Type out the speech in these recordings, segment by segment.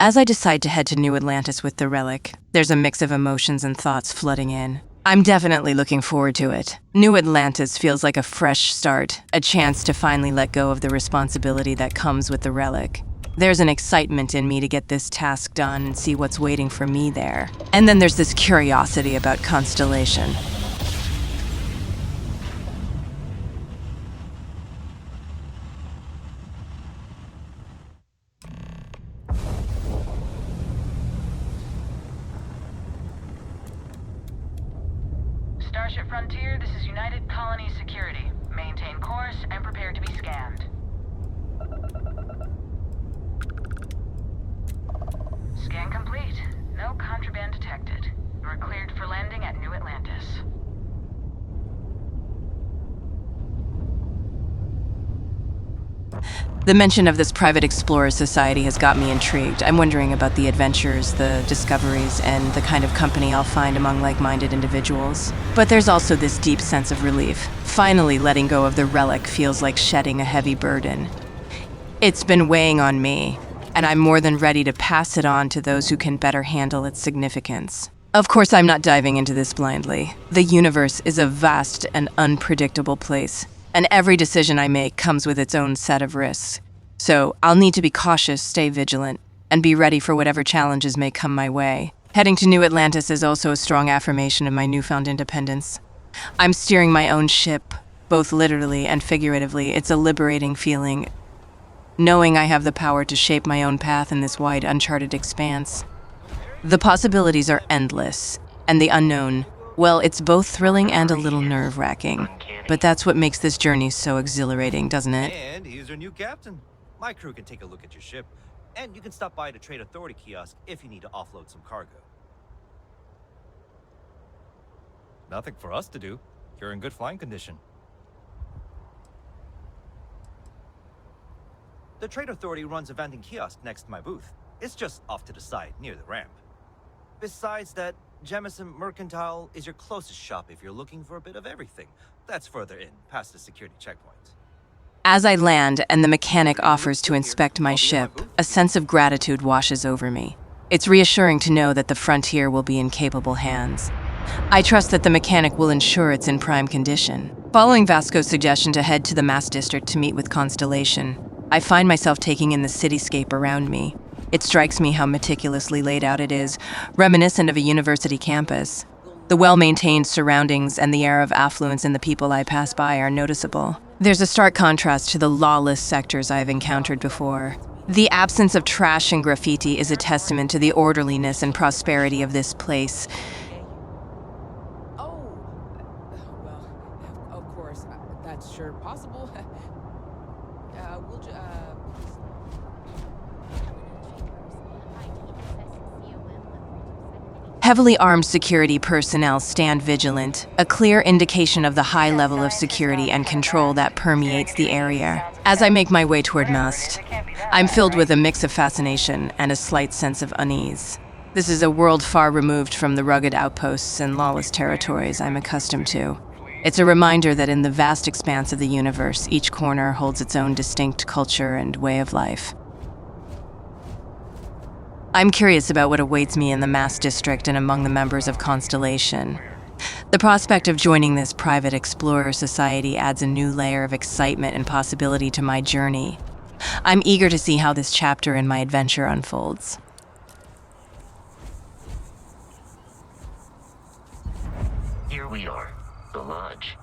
As I decide to head to New Atlantis with the relic, there's a mix of emotions and thoughts flooding in. I'm definitely looking forward to it. New Atlantis feels like a fresh start, a chance to finally let go of the responsibility that comes with the relic. There's an excitement in me to get this task done and see what's waiting for me there. And then there's this curiosity about Constellation. Starship Frontier, this is United Colony Security. Maintain course and prepare to be scanned. Scan complete. No contraband detected. We're cleared for landing at New Atlantis. The mention of this private explorer society has got me intrigued. I'm wondering about the adventures, the discoveries, and the kind of company I'll find among like-minded individuals. But there's also this deep sense of relief. Finally letting go of the relic feels like shedding a heavy burden. It's been weighing on me, and I'm more than ready to pass it on to those who can better handle its significance. Of course, I'm not diving into this blindly. The universe is a vast and unpredictable place, and every decision I make comes with its own set of risks. So I'll need to be cautious, stay vigilant, and be ready for whatever challenges may come my way. Heading to New Atlantis is also a strong affirmation of my newfound independence. I'm steering my own ship, both literally and figuratively. It's a liberating feeling, knowing I have the power to shape my own path in this wide, uncharted expanse. The possibilities are endless, and the unknown, well, it's both thrilling and a little nerve-wracking. But that's what makes this journey so exhilarating, doesn't it? And he's your new captain. My crew can take a look at your ship, and you can stop by the Trade Authority kiosk if you need to offload some cargo. Nothing for us to do. You're in good flying condition. The Trade Authority runs a vending kiosk next to my booth. It's just off to the side, near the ramp. Besides that, Jemison Mercantile is your closest shop if you're looking for a bit of everything. That's further in, past the security checkpoint. As I land and the mechanic offers to inspect my ship, a sense of gratitude washes over me. It's reassuring to know that the Frontier will be in capable hands. I trust that the mechanic will ensure it's in prime condition. Following Vasco's suggestion to head to the Mass District to meet with Constellation, I find myself taking in the cityscape around me. It strikes me how meticulously laid out it is, reminiscent of a university campus. The well-maintained surroundings and the air of affluence in the people I pass by are noticeable. There's a stark contrast to the lawless sectors I've encountered before. The absence of trash and graffiti is a testament to the orderliness and prosperity of this place. Oh, well, of course, that's sure possible. Heavily armed security personnel stand vigilant, a clear indication of the high level of security and control that permeates the area. As I make my way toward Must, I'm filled with a mix of fascination and a slight sense of unease. This is a world far removed from the rugged outposts and lawless territories I'm accustomed to. It's a reminder that in the vast expanse of the universe, each corner holds its own distinct culture and way of life. I'm curious about what awaits me in the Mass District and among the members of Constellation. The prospect of joining this private explorer society adds a new layer of excitement and possibility to my journey. I'm eager to see how this chapter in my adventure unfolds. Here we are, the lodge.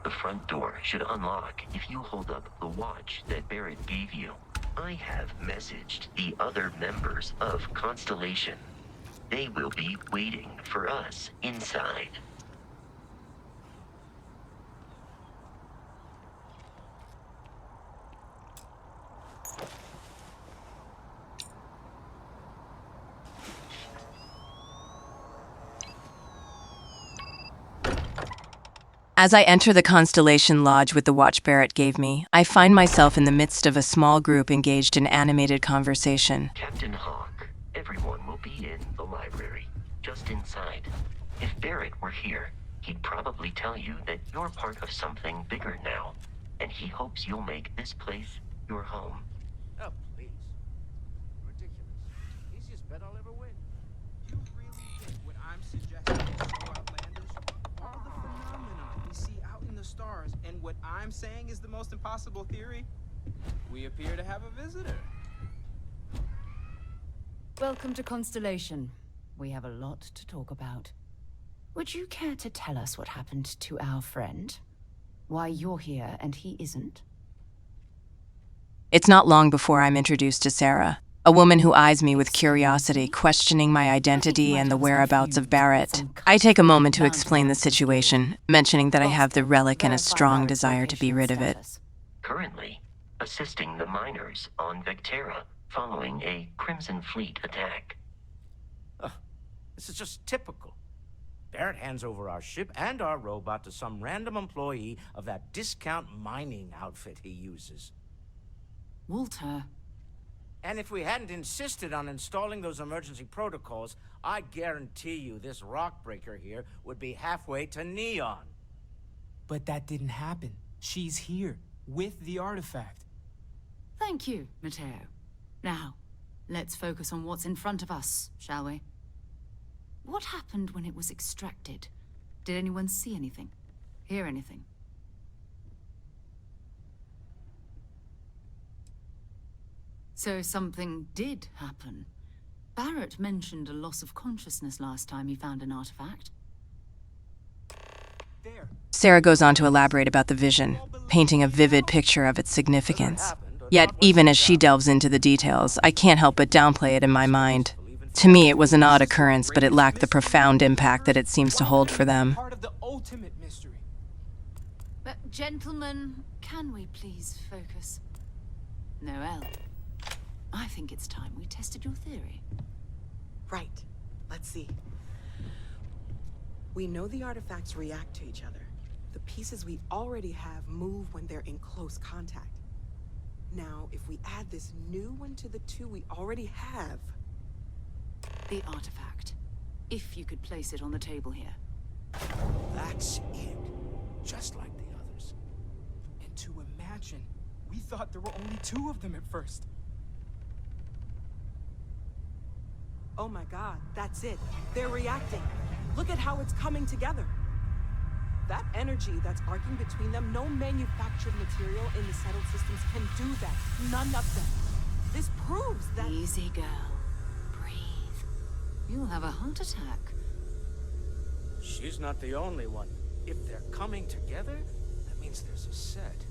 The front door should unlock if you hold up the watch that Barrett gave you. I have messaged the other members of Constellation. They will be waiting for us inside. As I enter the Constellation Lodge with the watch Barrett gave me, I find myself in the midst of a small group engaged in animated conversation. Captain Hawk, everyone will be in the library, just inside. If Barrett were here, he'd probably tell you that you're part of something bigger now, and he hopes you'll make this place your home. Oh, please. Ridiculous. He's almost impossible theory? We appear to have a visitor. Welcome to Constellation. We have a lot to talk about. Would you care to tell us what happened to our friend? Why you're here and he isn't? It's not long before I'm introduced to Sarah, a woman who eyes me with curiosity, questioning my identity and the whereabouts of Barrett. I take a moment to explain the situation, mentioning that I have the relic and a strong desire to be rid of it. Currently, assisting the miners on Vectera following a Crimson Fleet attack. This is just typical. Barrett hands over our ship and our robot to some random employee of that discount mining outfit he uses. Walter. And if we hadn't insisted on installing those emergency protocols, I guarantee you this rock breaker here would be halfway to Neon. But that didn't happen. She's here, with the artifact. Thank you, Matteo. Now, let's focus on what's in front of us, shall we? What happened when it was extracted? Did anyone see anything? Hear anything? So something did happen. Barrett mentioned a loss of consciousness last time he found an artifact. There. Sarah goes on to elaborate about the vision, painting a vivid picture of its significance. Yet, even as she delves into the details, I can't help but downplay it in my mind. To me, it was an odd occurrence, but it lacked the profound impact that it seems to hold for them. Part of the ultimate mystery. But, gentlemen, can we please focus? Noelle, I think it's time we tested your theory. Right. Let's see. We know the artifacts react to each other. The pieces we already have move when they're in close contact. Now, if we add this new one to the two we already have... The artifact. If you could place it on the table here. That's it. Just like the others. And to imagine, we thought there were only 2 of them at first. Oh my god, that's it. They're reacting. Look at how it's coming together. That energy that's arcing between them, no manufactured material in the settled systems can do that. None of them. This proves that... Easy, girl. Breathe. You'll have a heart attack. She's not the only one. If they're coming together, that means there's a set.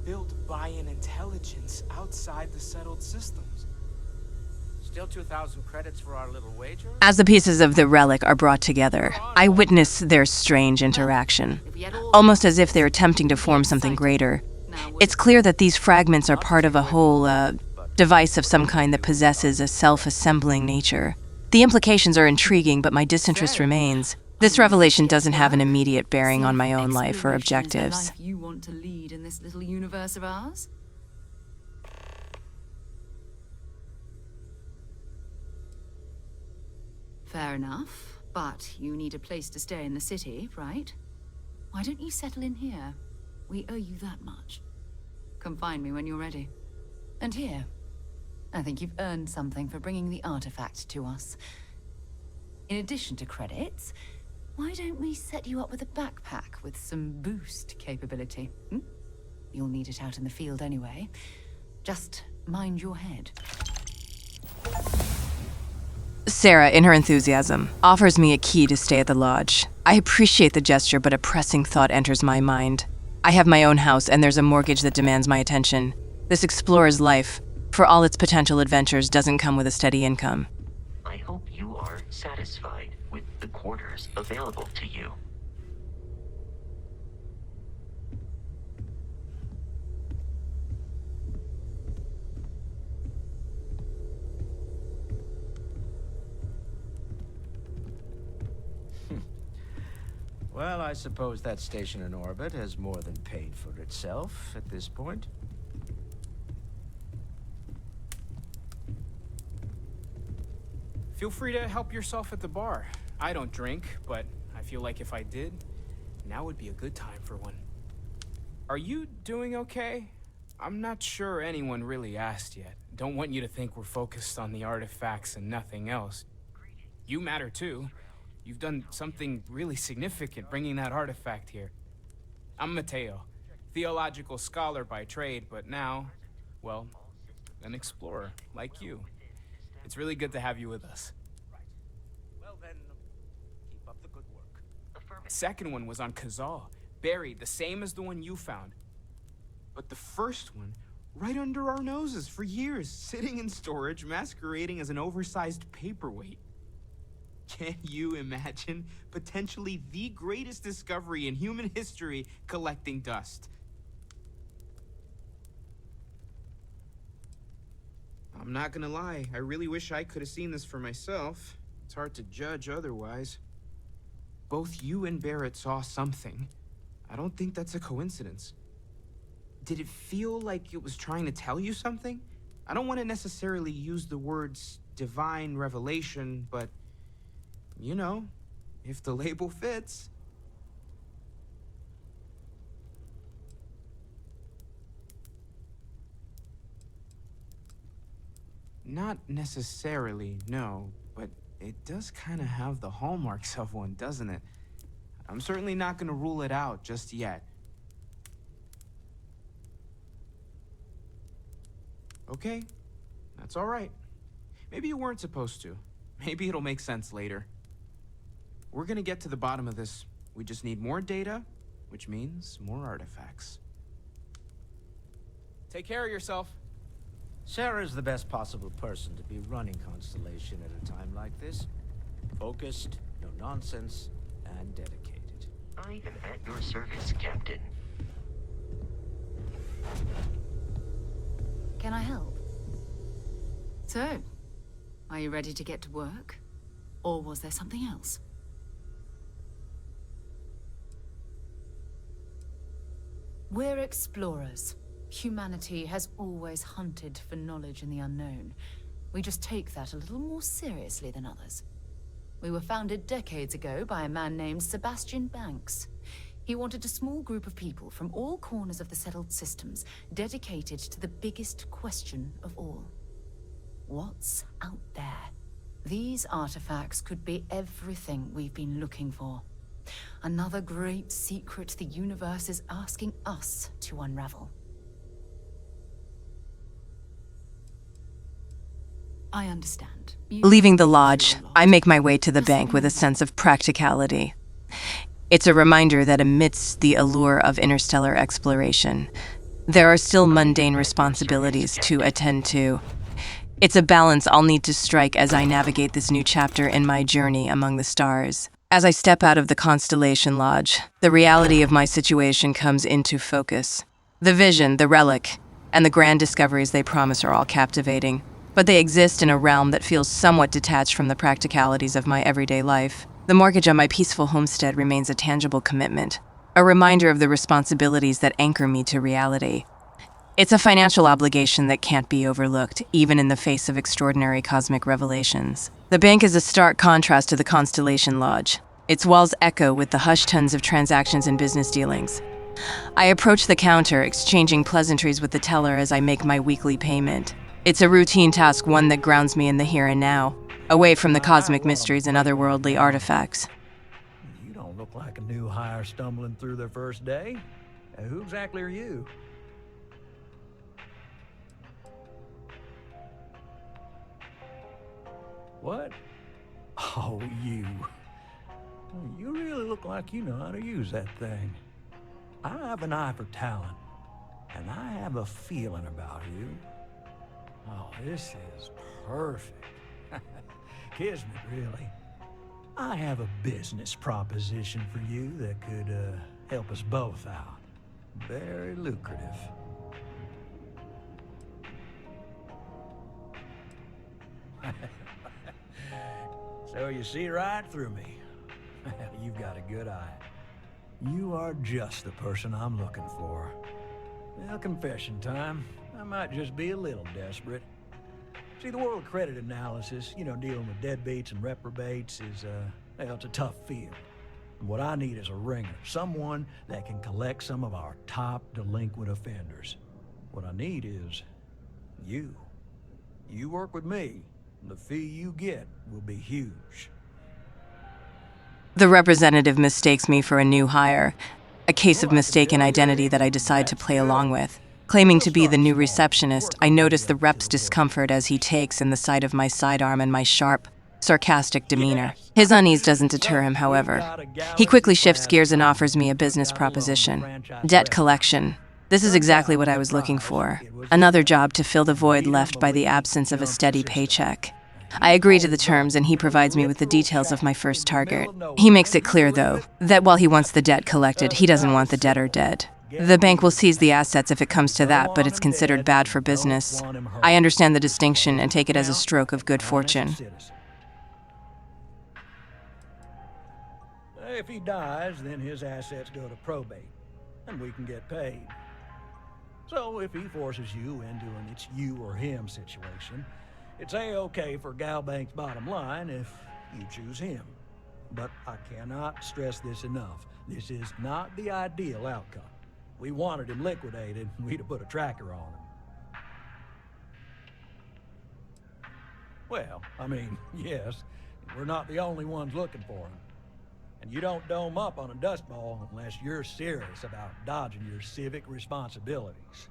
Built by an intelligence outside the settled systems. Still 2,000 credits for our little wager? As the pieces of the relic are brought together, I witness their strange interaction, almost as if they're attempting to form something greater. It's clear that these fragments are part of a whole, device of some kind that possesses a self-assembling nature. The implications are intriguing, but my disinterest remains. This revelation doesn't have an immediate bearing on my own life or objectives. Life you want to lead in this little universe of ours? Fair enough, but you need a place to stay in the city, right? Why don't you settle in here? We owe you that much. Come find me when you're ready. And here, I think you've earned something for bringing the artifact to us. In addition to credits, why don't we set you up with a backpack with some boost capability? You'll need it out in the field anyway. Just mind your head. Sarah, in her enthusiasm, offers me a key to stay at the lodge. I appreciate the gesture, but a pressing thought enters my mind. I have my own house, and there's a mortgage that demands my attention. This explorer's life, for all its potential adventures, doesn't come with a steady income. I hope you are satisfied with the quarters available to you. Well, I suppose that station in orbit has more than paid for itself at this point. Feel free to help yourself at the bar. I don't drink, but I feel like if I did, now would be a good time for one. Are you doing okay? I'm not sure anyone really asked yet. Don't want you to think we're focused on the artifacts and nothing else. You matter too. You've done something really significant bringing that artifact here. I'm Matteo. Theological scholar by trade, but now, well, an explorer like you. It's really good to have you with us. Well then, keep up the good work. The second one was on Kazal, buried the same as the one you found. But the first one, right under our noses for years, sitting in storage, masquerading as an oversized paperweight. Can you imagine potentially the greatest discovery in human history collecting dust? I'm not gonna lie, I really wish I could have seen this for myself. It's hard to judge otherwise. Both you and Barrett saw something. I don't think that's a coincidence. Did it feel like it was trying to tell you something? I don't want to necessarily use the words divine revelation, but, you know, if the label fits. Not necessarily, no, but it does kind of have the hallmarks of one, doesn't it? I'm certainly not gonna rule it out just yet. Okay, that's all right. Maybe you weren't supposed to. Maybe it'll make sense later. We're gonna get to the bottom of this. We just need more data, which means more artifacts. Take care of yourself. Sarah's the best possible person to be running Constellation at a time like this. Focused, no nonsense, and dedicated. I am at your service, Captain. Can I help? So, are you ready to get to work? Or was there something else? We're explorers. Humanity has always hunted for knowledge in the unknown. We just take that a little more seriously than others. We were founded decades ago by a man named Sebastian Banks. He wanted a small group of people from all corners of the settled systems, dedicated to the biggest question of all. What's out there? These artifacts could be everything we've been looking for. Another great secret the universe is asking us to unravel. I understand. Leaving the lodge, I make my way to the bank with a sense of practicality. It's a reminder that amidst the allure of interstellar exploration, there are still mundane responsibilities to attend to. It's a balance I'll need to strike as I navigate this new chapter in my journey among the stars. As I step out of the Constellation Lodge, the reality of my situation comes into focus. The vision, the relic, and the grand discoveries they promise are all captivating, but they exist in a realm that feels somewhat detached from the practicalities of my everyday life. The mortgage on my peaceful homestead remains a tangible commitment, a reminder of the responsibilities that anchor me to reality. It's a financial obligation that can't be overlooked, even in the face of extraordinary cosmic revelations. The bank is a stark contrast to the Constellation Lodge. Its walls echo with the hushed tones of transactions and business dealings. I approach the counter, exchanging pleasantries with the teller as I make my weekly payment. It's a routine task, one that grounds me in the here and now, away from the cosmic mysteries and otherworldly artifacts. You don't look like a new hire stumbling through their first day. Who exactly are you? What? Oh, you. You really look like you know how to use that thing. I have an eye for talent, and I have a feeling about you. Oh, this is perfect. Kismet, really. I have a business proposition for you that could help us both out. Very lucrative. So you see right through me. You've got a good eye. You are just the person I'm looking for. Well, confession time. I might just be a little desperate. See, the world of credit analysis, dealing with deadbeats and reprobates is, well, it's a tough field. And what I need is a ringer, someone that can collect some of our top delinquent offenders. What I need is you. You work with me, and the fee you get will be huge. The representative mistakes me for a new hire. a case of mistaken identity that I decide to play along with. Claiming to be the new receptionist, I notice the rep's discomfort as he takes in the sight of my sidearm and my sharp, sarcastic demeanor. His unease doesn't deter him, however. He quickly shifts gears and offers me a business proposition. Debt collection. This is exactly what I was looking for. Another job to fill the void left by the absence of a steady paycheck. I agree to the terms and he provides me with the details of my first target. He makes it clear, though, that while he wants the debt collected, he doesn't want the debtor dead. The bank will seize the assets if it comes to that, but it's considered bad for business. I understand the distinction and take it as a stroke of good fortune. If he dies, then his assets go to probate, and we can get paid. So if he forces you into an it's you or him situation, it's A-okay for Galbank's bottom line if you choose him. But I cannot stress this enough. This is not the ideal outcome. We wanted him liquidated, we'd have put a tracker on him. Well, I mean, yes, we're not the only ones looking for him. And you don't dome up on a dust ball unless you're serious about dodging your civic responsibilities.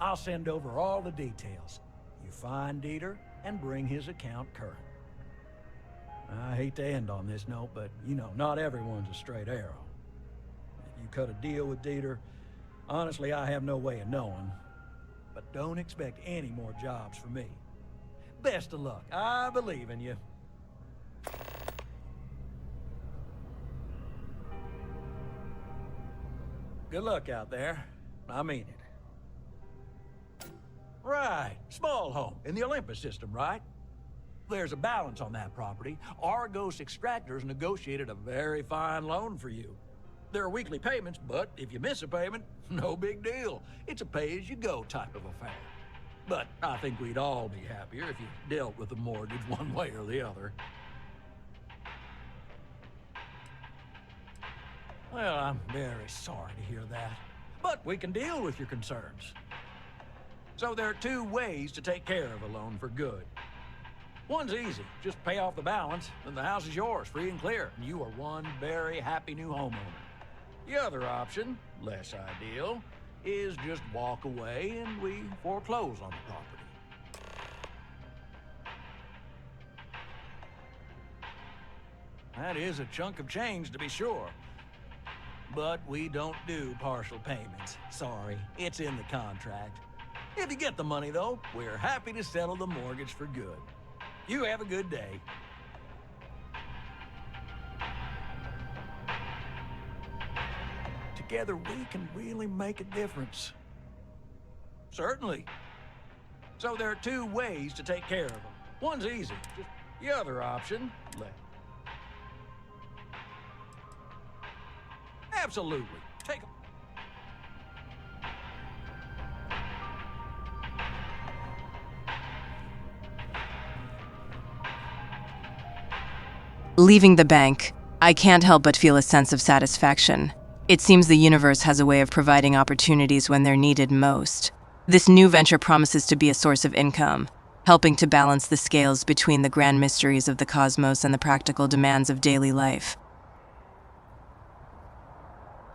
I'll send over all the details. You find Dieter and bring his account current. I hate to end on this note, but you know, not everyone's a straight arrow. If you cut a deal with Dieter, honestly, I have no way of knowing. But don't expect any more jobs for me. Best of luck. I believe in you. Good luck out there. I mean it. Right. Small home in the Olympus system, right? There's a balance on that property. Argos Extractors negotiated a very fine loan for you. There are weekly payments, but if you miss a payment, no big deal. It's a pay-as-you-go type of affair. But I think we'd all be happier if you dealt with the mortgage one way or the other. Well, I'm very sorry to hear that. But we can deal with your concerns. So there are two ways to take care of a loan for good. One's easy. Just pay off the balance, and the house is yours, free and clear. And you are one very happy new homeowner. The other option, less ideal, is just walk away and we foreclose on the property. That is a chunk of change, to be sure. But we don't do partial payments. Sorry, it's in the contract. If you get the money, though, we're happy to settle the mortgage for good. You have a good day. Together, we can really make a difference. Certainly. So there are two ways to take care of them. One's easy. Just the other option, absolutely. Take them. Leaving the bank, I can't help but feel a sense of satisfaction. It seems the universe has a way of providing opportunities when they're needed most. This new venture promises to be a source of income, helping to balance the scales between the grand mysteries of the cosmos and the practical demands of daily life.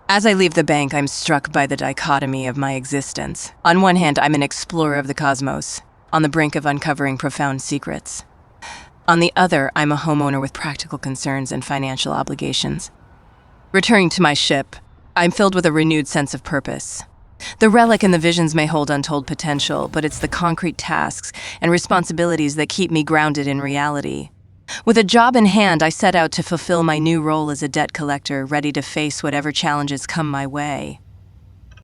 As I leave the bank, I'm struck by the dichotomy of my existence. On one hand, I'm an explorer of the cosmos, on the brink of uncovering profound secrets. On the other, I'm a homeowner with practical concerns and financial obligations. Returning to my ship, I'm filled with a renewed sense of purpose. The relic and the visions may hold untold potential, but it's the concrete tasks and responsibilities that keep me grounded in reality. With a job in hand, I set out to fulfill my new role as a debt collector, ready to face whatever challenges come my way.